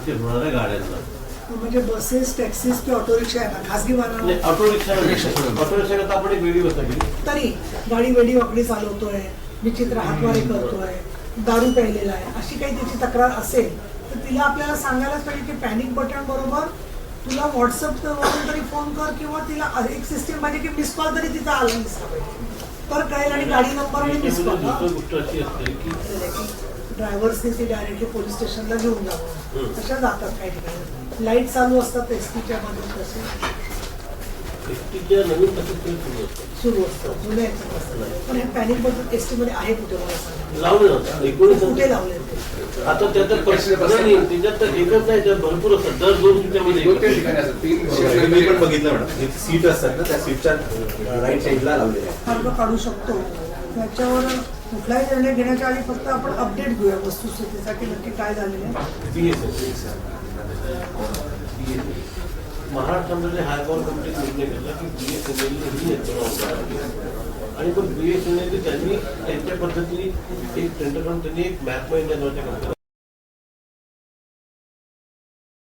वरती होणाऱ्या गाड्यांना म्हणजे बसेस, टॅक्सीज किंवा ऑटो रिक्षा आहे ना, खासगी वाहनांना ऑटो रिक्षा करता आपण एक वेगळी व्यवस्था केली. तरी गाडी वेडी वाकडी चालवतोय, विचित्र हातवारे करतोय, दारू प्यायलेला आहे, अशी काही त्याची तक्रार असेल तर तिला आपल्याला सांगायलाच पाहिजे की पॅनिक बटन बरोबर तुला व्हॉट्सअपवरून तरी फोन कर किंवा तिला एक सिस्टीम पाहिजे की मिस कॉल तरी तिचा आला दिसला पाहिजे तर कळेल आणि गाडी नंबर आणि मिस कॉल. दुसरी गोष्ट अशी असते की ड्रायव्हर्सने ती डायरेक्टली पोलीस स्टेशनला घेऊन जावं, तशा जातात काही ठिकाणी. लाईट चालू असतात एसटीच्या मध्ये तसे एसटीच्या नवीन बसेस सुरू असतं, जुन्या याच्यात असतं. पण हे पॅनिक बटन एसटी मध्ये आहे कुठे मला सांगा, लावले नव्हतं 19 कुठे लावले ते? आता त्याच्यात नाही, त्याच्यात तर एकच नाही, त्यात भरपूर असतात. दर 2 मिनिटांमध्ये मी पण बघितलं मॅडम, सीट असतात ना त्या सीटच्या राईट साईडला लावलेल्या आहे. मार्ग काढू शकतो. त्याच्यावर कुठलाही निर्णय घेण्याच्या आधी फक्त आपण अपडेट घेऊया वस्तुस्थितीसाठी नक्की काय झालेलं आहे. महाराष्ट्रामध्ये हायपॉवर कमिटीने निर्णय घेतला की BSNL ही यंत्रणा आणि पण BSNL त्यांनी त्यांच्या पद्धतीने एक टेंडर करून त्यांनी एक मॅप नावाच्या कंपनीला